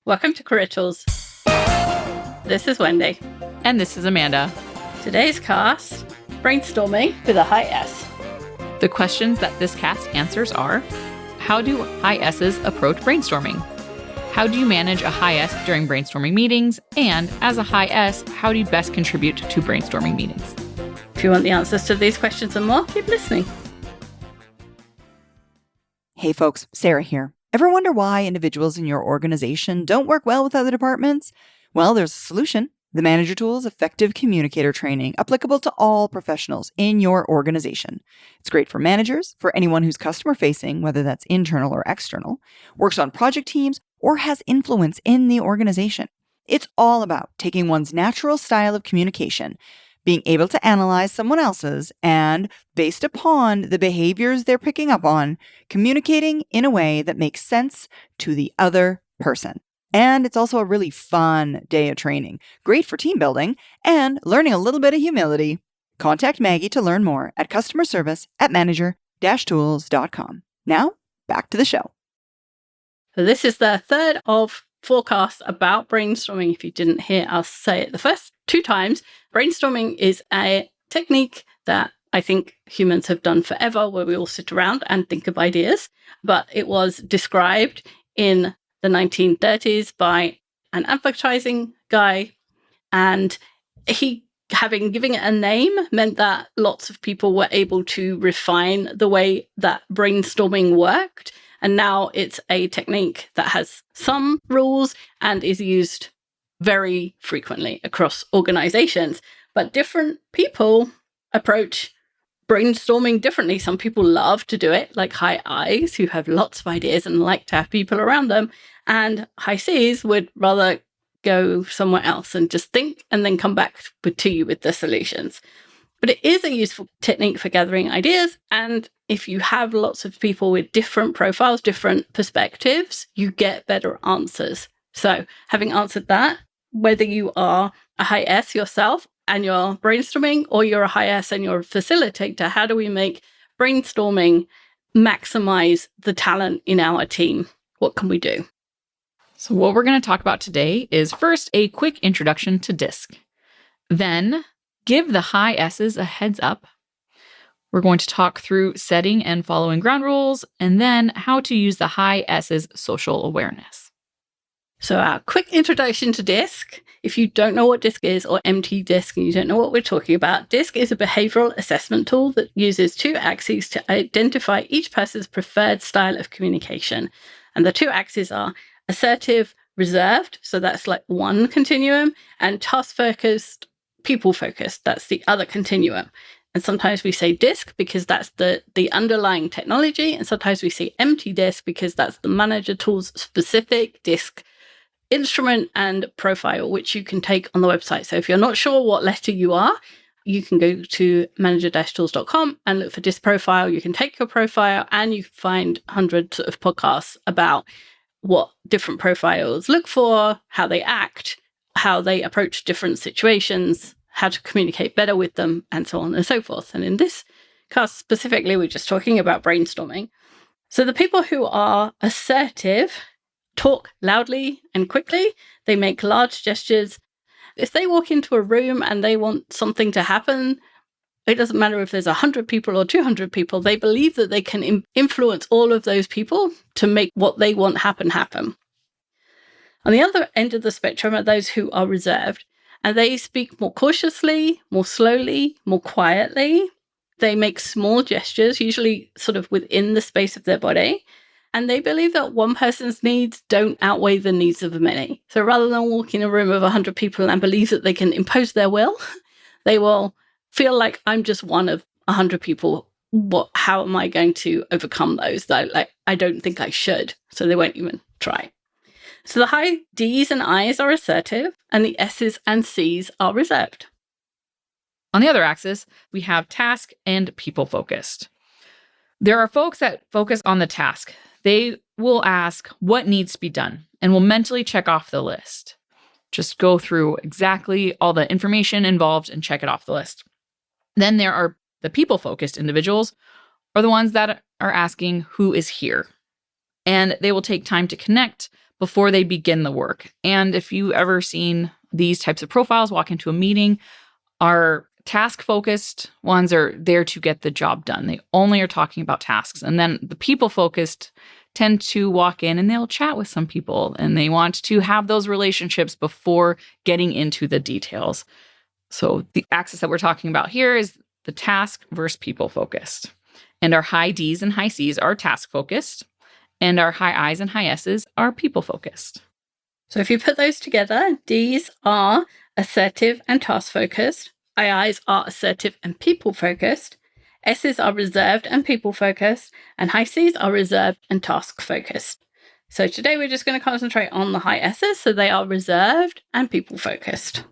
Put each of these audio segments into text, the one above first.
Welcome to Career Tools. This is Wendy. And this is Amanda. Today's cast, Brainstorming with a high S. The questions that this cast answers are: how do high S's approach brainstorming? How do you manage a high S during brainstorming meetings? And as a high S, how do you best contribute to brainstorming meetings? If you want the answers to these questions and more, keep listening. Hey folks, Sarah here. Ever wonder why individuals in your organization don't work well with other departments? Well, there's a solution. The Manager Tools Effective Communicator Training, applicable to all professionals in your organization. It's great for managers, for anyone who's customer-facing, whether that's internal or external, works on project teams, or has influence in the organization. It's all about taking one's natural style of communication, being able to analyze someone else's, and based upon the behaviors they're picking up on, communicating in a way that makes sense to the other person. And it's also a really fun day of training, great for team building and learning a little bit of humility. Contact Maggie to learn more at customerservice@manager-tools.com. Now, back to the show. So this is the third of forecasts about brainstorming. If you didn't hear us say it the first 2 times, brainstorming is a technique that I think humans have done forever, where we all sit around and think of ideas. But it was described in the 1930s by an advertising guy, and he, giving it a name, meant that lots of people were able to refine the way that brainstorming worked. And now it's a technique that has some rules and is used very frequently across organizations. But different people approach brainstorming differently. Some people love to do it, like high I's, who have lots of ideas and like to have people around them. And high C's would rather go somewhere else and just think and then come back to you with the solutions. But it is a useful technique for gathering ideas. And if you have lots of people with different profiles, different perspectives, you get better answers. So having answered that, whether you are a high S yourself and you're brainstorming, or you're a high S and you're a facilitator, how do we make brainstorming maximize the talent in our team? What can we do? So what we're going to talk about today is first a quick introduction to DISC. Then give the high S's a heads up. We're going to talk through setting and following ground rules, and then how to use the high S's social awareness. So our quick introduction to DISC. If you don't know what DISC is, or MT DISC, and you don't know what we're talking about, DISC is a behavioral assessment tool that uses 2 axes to identify each person's preferred style of communication. And the 2 axes are assertive, reserved, so that's like one continuum, and task-focused, people-focused, that's the other continuum. And sometimes we say DISC because that's the underlying technology, and sometimes we say MT DISC because that's the Manager Tools specific DISC instrument and profile, which you can take on the website. So if you're not sure what letter you are, you can go to manager-tools.com and look for DISC profile. You can take your profile and you can find hundreds of podcasts about what different profiles look for, how they act, how they approach different situations, how to communicate better with them, and so on and so forth. And in this cast specifically, we're just talking about brainstorming. So the people who are assertive talk loudly and quickly. They make large gestures. If they walk into a room and they want something to happen, it doesn't matter if there's 100 people or 200 people, they believe that they can influence all of those people to make what they want happen. On the other end of the spectrum are those who are reserved, and they speak more cautiously, more slowly, more quietly. They make small gestures, usually sort of within the space of their body, and they believe that one person's needs don't outweigh the needs of many. So rather than walk in a room of 100 people and believe that they can impose their will, they will feel like, I'm just one of 100 people. How am I going to overcome those? I don't think I should. So they won't even try. So the high D's and I's are assertive, and the S's and C's are reserved. On the other axis, we have task and people focused. There are folks that focus on the task. They will ask what needs to be done and will mentally check off the list. Just go through exactly all the information involved and check it off the list. Then there are the people-focused individuals, or the ones that are asking who is here. And they will take time to connect before they begin the work. And if you ever seen these types of profiles walk into a meeting, our task-focused ones are there to get the job done. They only are talking about tasks. And then the people-focused tend to walk in and they'll chat with some people and they want to have those relationships before getting into the details. So the axis that we're talking about here is the task versus people-focused. And our high Ds and high Cs are task-focused, and our high Is and high S's are people-focused. So if you put those together, Ds are assertive and task-focused, IIs are assertive and people-focused, S's are reserved and people-focused, and high Cs are reserved and task-focused. So today we're just going to concentrate on the high S's, so they are reserved and people-focused.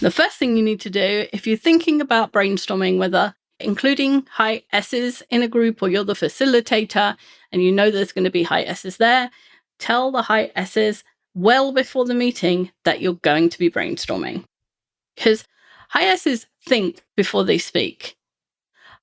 The first thing you need to do, if you're thinking about brainstorming, whether including high S's in a group or you're the facilitator and you know there's going to be high S's there, tell the high S's well before the meeting that you're going to be brainstorming. Because high S's think before they speak.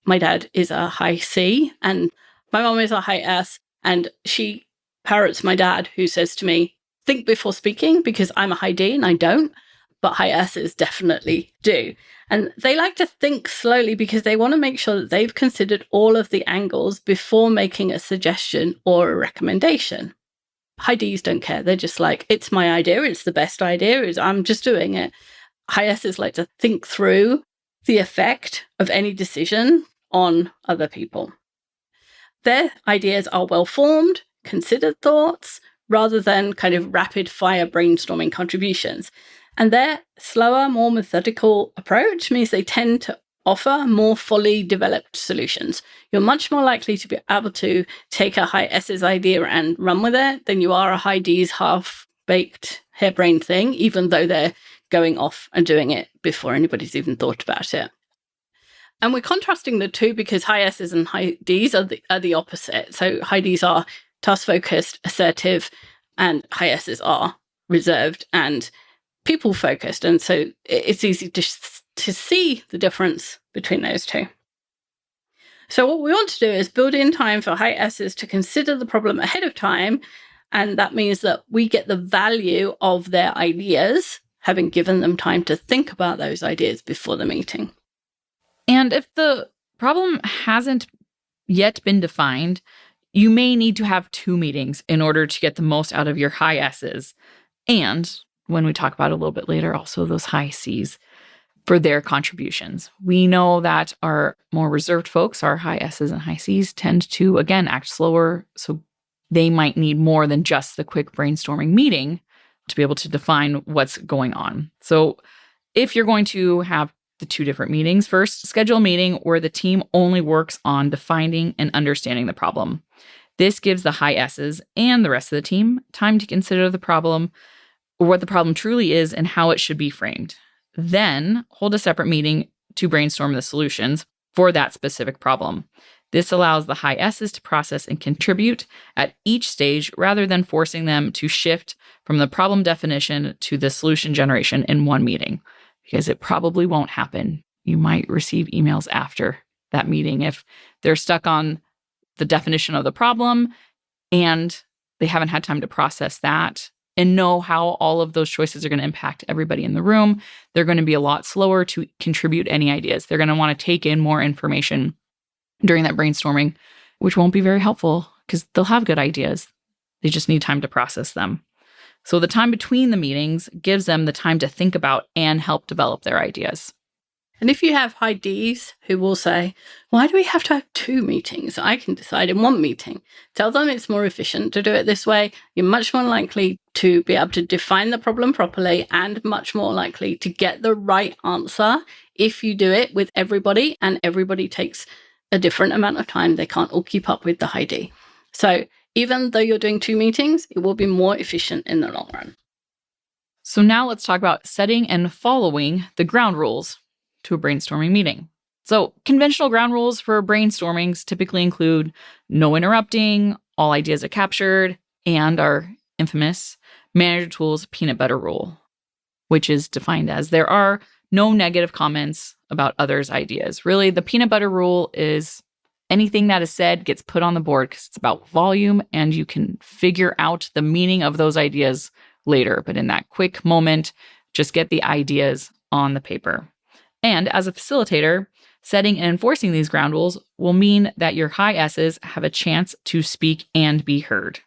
My dad is a high C and my mom is a high S, and she parrots my dad, who says to me, think before speaking, because I'm a high D and I don't, but high S's definitely do. And they like to think slowly because they want to make sure that they've considered all of the angles before making a suggestion or a recommendation. High Ds don't care. They're just like, it's my idea. It's the best idea. I'm just doing it. High S's like to think through the effect of any decision on other people. Their ideas are well-formed, considered thoughts, rather than kind of rapid-fire brainstorming contributions. And their slower, more methodical approach means they tend to offer more fully developed solutions. You're much more likely to be able to take a high S's idea and run with it than you are a high D's half-baked harebrained thing, even though they're going off and doing it before anybody's even thought about it. And we're contrasting the two because high S's and high D's are the opposite. So high D's are task-focused, assertive, and high S's are reserved and people-focused. And so it's easy to see the difference between those two. So what we want to do is build in time for high S's to consider the problem ahead of time. And that means that we get the value of their ideas, having given them time to think about those ideas before the meeting. And if the problem hasn't yet been defined, you may need to have 2 meetings in order to get the most out of your high S's. And when we talk about it a little bit later, also those high C's for their contributions. We know that our more reserved folks, our high S's and high C's, tend to, again, act slower. So they might need more than just the quick brainstorming meeting to be able to define what's going on. So if you're going to have the 2 different meetings, first, schedule a meeting where the team only works on defining and understanding the problem. This gives the high S's and the rest of the team time to consider the problem, or what the problem truly is and how it should be framed. Then hold a separate meeting to brainstorm the solutions for that specific problem. This allows the high S's to process and contribute at each stage rather than forcing them to shift from the problem definition to the solution generation in one meeting, because it probably won't happen. You might receive emails after that meeting if they're stuck on the definition of the problem and they haven't had time to process that and know how all of those choices are going to impact everybody in the room. They're going to be a lot slower to contribute any ideas. They're going to want to take in more information during that brainstorming, which won't be very helpful because they'll have good ideas. They just need time to process them. So the time between the meetings gives them the time to think about and help develop their ideas. And if you have high Ds who will say, why do we have to have 2 meetings? I can decide in 1 meeting. Tell them it's more efficient to do it this way. You're much more likely to be able to define the problem properly and much more likely to get the right answer if you do it with everybody and everybody takes a different amount of time. They can't all keep up with the high D. So even though you're doing 2 meetings, it will be more efficient in the long run. So now let's talk about setting and following the ground rules to a brainstorming meeting. So conventional ground rules for brainstormings typically include no interrupting, all ideas are captured, and our infamous manager tools peanut butter rule, which is defined as there are no negative comments about others' ideas. Really, the peanut butter rule is Anything that is said gets put on the board because it's about volume and you can figure out the meaning of those ideas later. But in that quick moment, just get the ideas on the paper. And as a facilitator, setting and enforcing these ground rules will mean that your high S's have a chance to speak and be heard.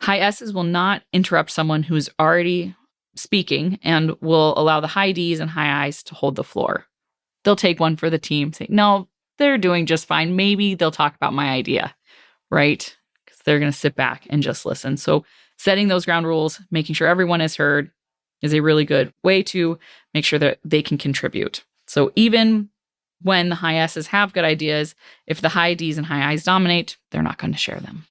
High S's will not interrupt someone who's already speaking and will allow the high D's and high I's to hold the floor. They'll take one for the team, say, no, they're doing just fine. Maybe they'll talk about my idea, right? Because they're going to sit back and just listen. So setting those ground rules, making sure everyone is heard is a really good way to make sure that they can contribute. So even when the high S's have good ideas, if the high D's and high I's dominate, they're not going to share them.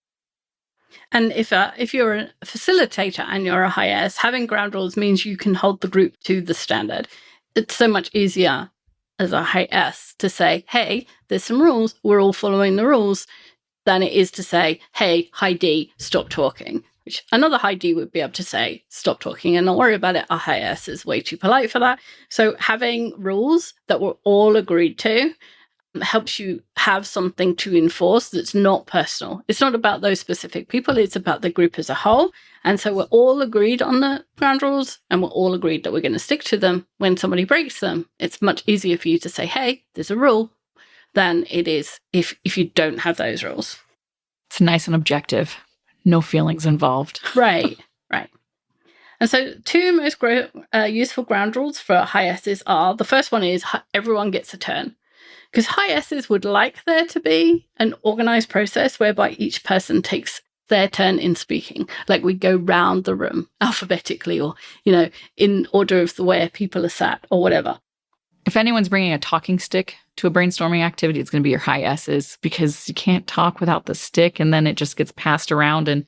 And if you're a facilitator and you're a high S, having ground rules means you can hold the group to the standard. It's so much easier as a high S to say, hey, there's some rules, we're all following the rules, than it is to say, hey, high D, stop talking. Which another high D would be able to say, stop talking and not worry about it. A high S is way too polite for that. So having rules that we're all agreed to helps you have something to enforce that's not personal. It's not about those specific people, it's about the group as a whole. And so we're all agreed on the ground rules and we're all agreed that we're going to stick to them. When somebody breaks them, it's much easier for you to say, hey, there's a rule, than it is if you don't have those rules. It's nice and objective. No feelings involved. Right. And so two most useful ground rules for high S's are, the first one is everyone gets a turn. Because high S's would like there to be an organized process whereby each person takes their turn in speaking. Like we go round the room alphabetically or, in order of the way people are sat or whatever. If anyone's bringing a talking stick to a brainstorming activity, it's going to be your high S's because you can't talk without the stick and then it just gets passed around and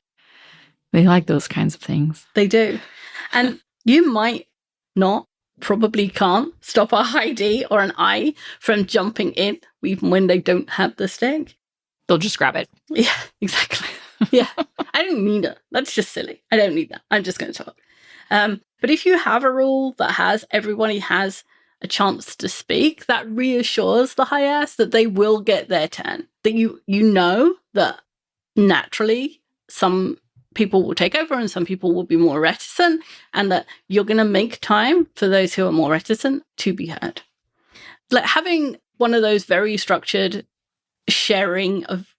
they like those kinds of things. They do. And you might not, probably can't, stop a high D or an I from jumping in even when they don't have the stick. They'll just grab it. Yeah, exactly. Yeah. I don't need it. That's just silly. I don't need that. I'm just going to talk. But if you have a rule that has everybody has a chance to speak, that reassures the high S that they will get their turn. That you know that naturally some people will take over and some people will be more reticent, and that you're going to make time for those who are more reticent to be heard. Like having one of those very structured sharing of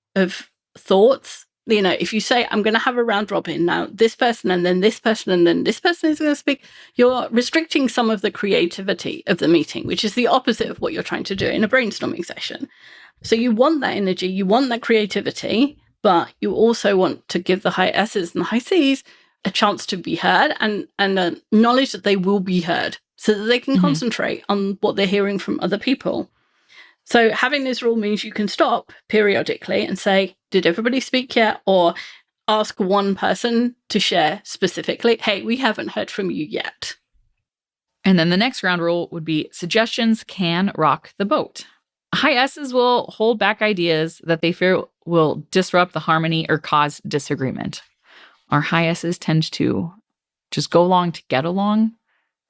thoughts. If you say, I'm going to have a round robin now, this person and then this person and then this person is going to speak, you're restricting some of the creativity of the meeting, which is the opposite of what you're trying to do in a brainstorming session. So you want that energy, you want that creativity, but you also want to give the high S's and the high C's a chance to be heard and knowledge that they will be heard so that they can concentrate on what they're hearing from other people. So having this rule means you can stop periodically and say, did everybody speak yet? Or ask one person to share specifically, hey, we haven't heard from you yet. And then the next ground rule would be suggestions can rock the boat. High S's will hold back ideas that they fear will disrupt the harmony or cause disagreement. Our high S's tend to just go along to get along.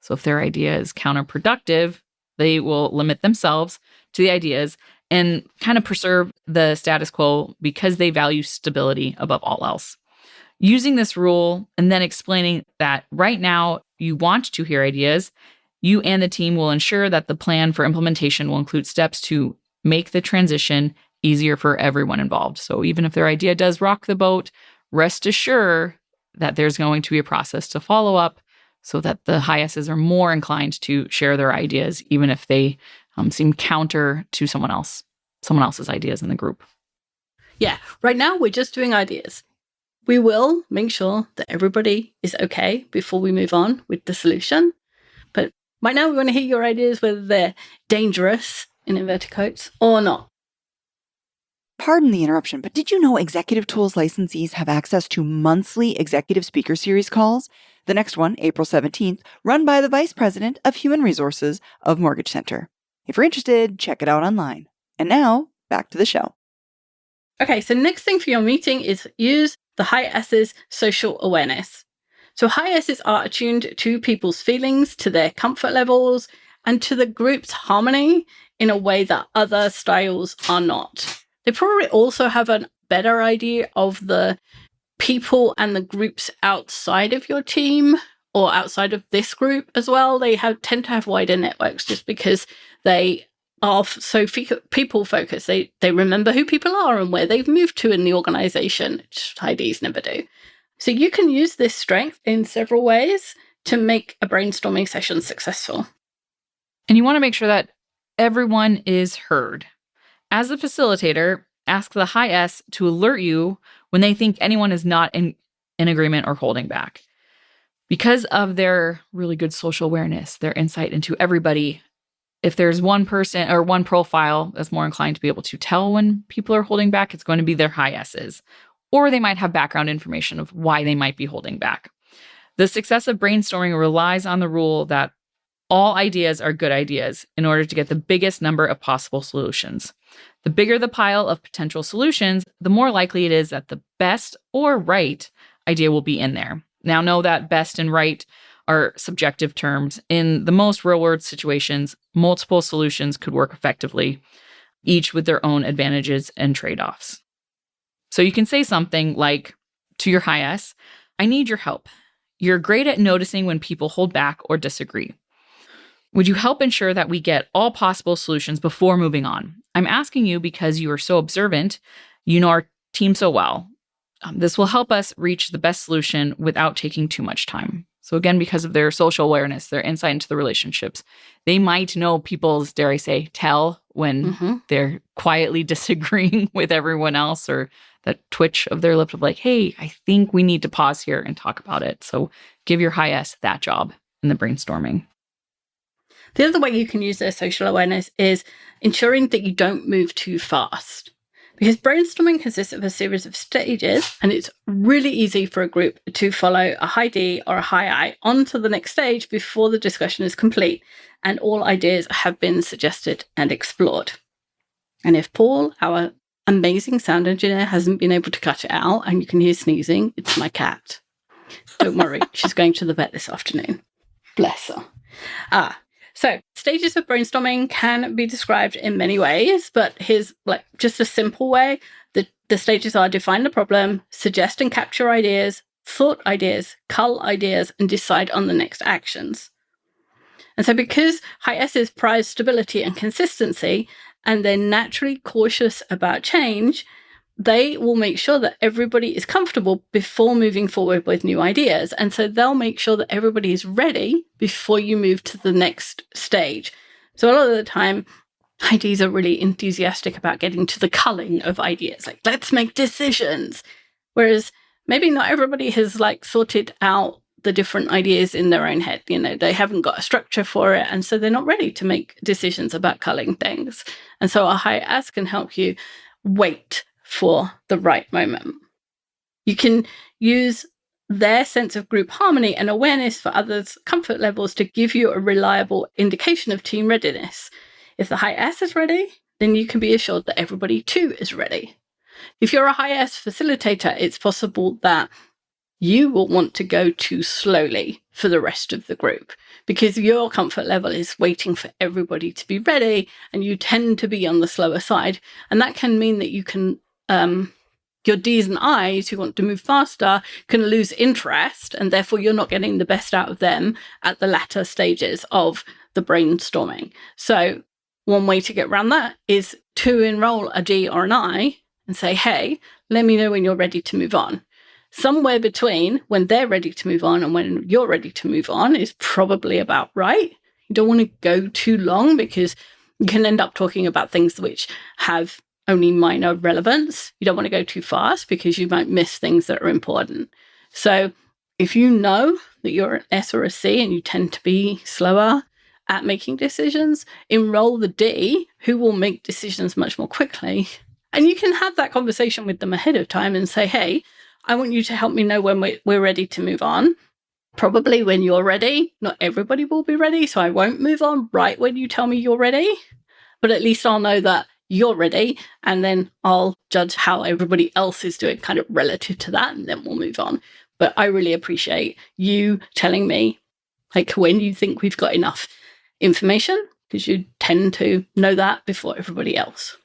So if their idea is counterproductive, they will limit themselves to the ideas and kind of preserve the status quo because they value stability above all else. Using this rule and then explaining that right now you want to hear ideas, you and the team will ensure that the plan for implementation will include steps to make the transition easier for everyone involved. So even if their idea does rock the boat, rest assured that there's going to be a process to follow up so that the high S's are more inclined to share their ideas, even if they seem counter to someone else's ideas in the group. Yeah, right now we're just doing ideas. We will make sure that everybody is okay before we move on with the solution. But right now we want to hear your ideas, whether they're dangerous, in inverted quotes, or not. Pardon the interruption, but did you know Executive Tools licensees have access to monthly Executive Speaker Series calls? The next one, April 17th, run by the Vice President of Human Resources of Mortgage Center. If you're interested, check it out online. And now, back to the show. Okay, so next thing for your meeting is use the high S's social awareness. So high S's are attuned to people's feelings, to their comfort levels, and to the group's harmony in a way that other styles are not. They probably also have a better idea of the people and the groups outside of your team or outside of this group as well. They tend to have wider networks just because they are so people focused. They remember who people are and where they've moved to in the organization, which IDs never do. So you can use this strength in several ways to make a brainstorming session successful. And you want to make sure that everyone is heard. As a facilitator, ask the high S to alert you when they think anyone is not in agreement or holding back. Because of their really good social awareness, their insight into everybody, if there's one person or one profile that's more inclined to be able to tell when people are holding back, it's going to be their high S's. Or they might have background information of why they might be holding back. The success of brainstorming relies on the rule that all ideas are good ideas in order to get the biggest number of possible solutions. The bigger the pile of potential solutions, the more likely it is that the best or right idea will be in there. Now, know that best and right are subjective terms. In the most real-world situations, multiple solutions could work effectively, each with their own advantages and trade-offs. So you can say something like, to your high S, I need your help. You're great at noticing when people hold back or disagree. Would you help ensure that we get all possible solutions before moving on? I'm asking you because you are so observant. You know our team so well. This will help us reach the best solution without taking too much time. So again, because of their social awareness, their insight into the relationships, they might know people's, dare I say, tell when they're quietly disagreeing with everyone else, or that twitch of their lip of like, hey, I think we need to pause here and talk about it. So give your high S that job in the brainstorming. The other way you can use their social awareness is ensuring that you don't move too fast. Because brainstorming consists of a series of stages, and it's really easy for a group to follow a high D or a high I onto the next stage before the discussion is complete and all ideas have been suggested and explored. And if Paul, our amazing sound engineer, hasn't been able to cut it out and you can hear sneezing, it's my cat. Don't worry, she's going to the vet this afternoon. Bless her. So stages of brainstorming can be described in many ways, but here's just a simple way. The stages are define the problem, suggest and capture ideas, thought ideas, cull ideas, and decide on the next actions. And so because high S's prize stability and consistency, and they're naturally cautious about change, they will make sure that everybody is comfortable before moving forward with new ideas. And so they'll make sure that everybody is ready before you move to the next stage. So a lot of the time, IDs are really enthusiastic about getting to the culling of ideas. Like, let's make decisions. Whereas maybe not everybody has sorted out the different ideas in their own head. They haven't got a structure for it. And so they're not ready to make decisions about culling things. And so a high S can help you wait for the right moment. You can use their sense of group harmony and awareness for others' comfort levels to give you a reliable indication of team readiness. If the high S is ready, then you can be assured that everybody too is ready. If you're a high S facilitator, it's possible that you will want to go too slowly for the rest of the group because your comfort level is waiting for everybody to be ready and you tend to be on the slower side. And that can mean that you can your D's and I's who want to move faster can lose interest, and therefore you're not getting the best out of them at the latter stages of the brainstorming. So one way to get around that is to enroll a D or an I and say, hey, let me know when you're ready to move on. Somewhere between when they're ready to move on and when you're ready to move on is probably about right. You don't want to go too long because you can end up talking about things which have only minor relevance. You don't want to go too fast because you might miss things that are important. So if you know that you're an S or a C and you tend to be slower at making decisions, enroll the D who will make decisions much more quickly. And you can have that conversation with them ahead of time and say, hey, I want you to help me know when we're ready to move on. Probably when you're ready. Not everybody will be ready, so I won't move on right when you tell me you're ready. But at least I'll know that you're ready, and then I'll judge how everybody else is doing kind of relative to that, and then we'll move on. But I really appreciate you telling me when you think we've got enough information, because you tend to know that before everybody else.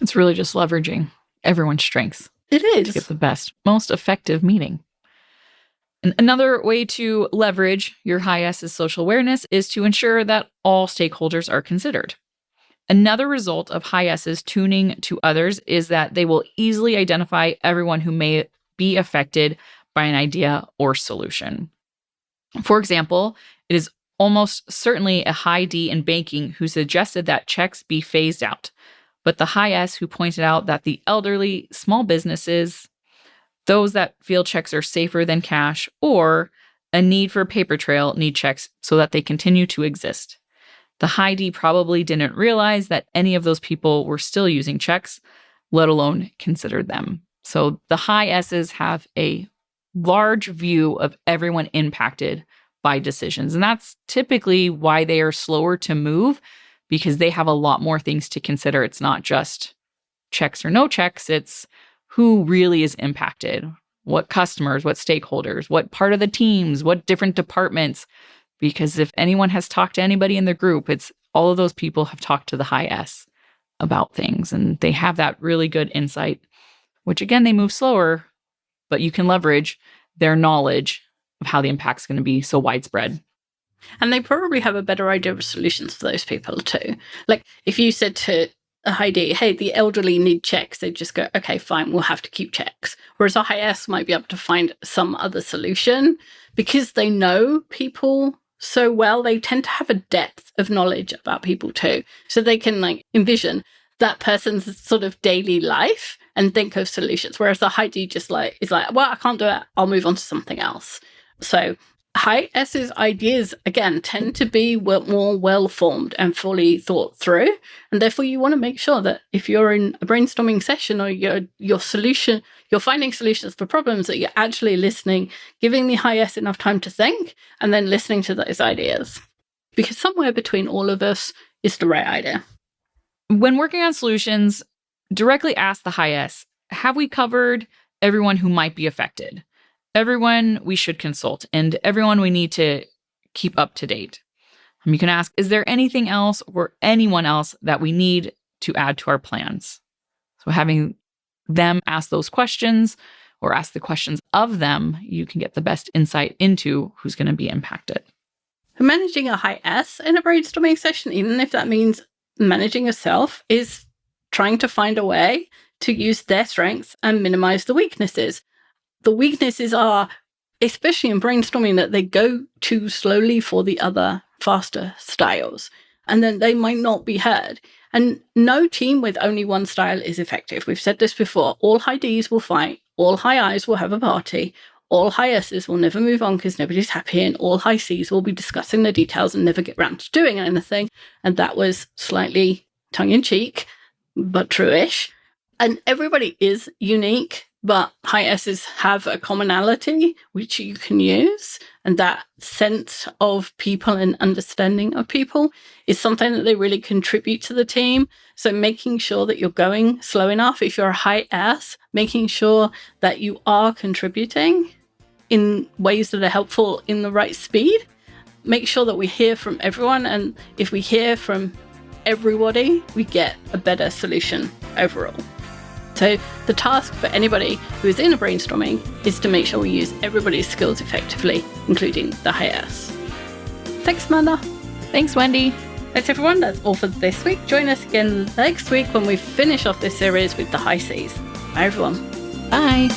It's really just leveraging everyone's strengths It to is. get the best, most effective meeting. And another way to leverage your high S's social awareness is to ensure that all stakeholders are considered. Another result of high S's tuning to others is that they will easily identify everyone who may be affected by an idea or solution. For example, it is almost certainly a high D in banking who suggested that checks be phased out, but the high S who pointed out that the elderly, small businesses, those that feel checks are safer than cash, or a need for a paper trail need checks so that they continue to exist. The high D probably didn't realize that any of those people were still using checks, let alone considered them. So the high S's have a large view of everyone impacted by decisions. And that's typically why they are slower to move, because they have a lot more things to consider. It's not just checks or no checks, it's who really is impacted, what customers, what stakeholders, what part of the teams, what different departments. Because if anyone has talked to anybody in the group, it's all of those people have talked to the high S about things, and they have that really good insight, which again, they move slower, but you can leverage their knowledge of how the impact's going to be so widespread. And they probably have a better idea of solutions for those people too. Like if you said to a high D, hey, the elderly need checks, they'd just go, okay, fine, we'll have to keep checks. Whereas a high S might be able to find some other solution because they know people so well. They tend to have a depth of knowledge about people too. So they can like envision that person's sort of daily life and think of solutions. Whereas the high D just like is like, well, I can't do it. I'll move on to something else. So high S's ideas, again, tend to be more well-formed and fully thought through. And therefore, you want to make sure that if you're in a brainstorming session or you're finding solutions for problems, that you're actually listening, giving the high S enough time to think, and then listening to those ideas. Because somewhere between all of us is the right idea. When working on solutions, directly ask the high S, have we covered everyone who might be affected? Everyone we should consult, and everyone we need to keep up to date. You can ask, is there anything else or anyone else that we need to add to our plans? So having them ask those questions or ask the questions of them, you can get the best insight into who's going to be impacted. Managing a high S in a brainstorming session, even if that means managing yourself, is trying to find a way to use their strengths and minimize the weaknesses. The weaknesses are, especially in brainstorming, that they go too slowly for the other faster styles, and then they might not be heard. And no team with only one style is effective. We've said this before. All high Ds will fight. All high Is will have a party. All high S's will never move on because nobody's happy, and all high Cs will be discussing the details and never get round to doing anything. And that was slightly tongue-in-cheek, but true-ish. And everybody is unique, but high S's have a commonality which you can use. And that sense of people and understanding of people is something that they really contribute to the team. So making sure that you're going slow enough, if you're a high S, making sure that you are contributing in ways that are helpful in the right speed. Make sure that we hear from everyone. And if we hear from everybody, we get a better solution overall. So the task for anybody who is in a brainstorming is to make sure we use everybody's skills effectively, including the high S. Thanks, Amanda. Thanks, Wendy. That's everyone. That's all for this week. Join us again next week when we finish off this series with the high Cs. Bye, everyone. Bye.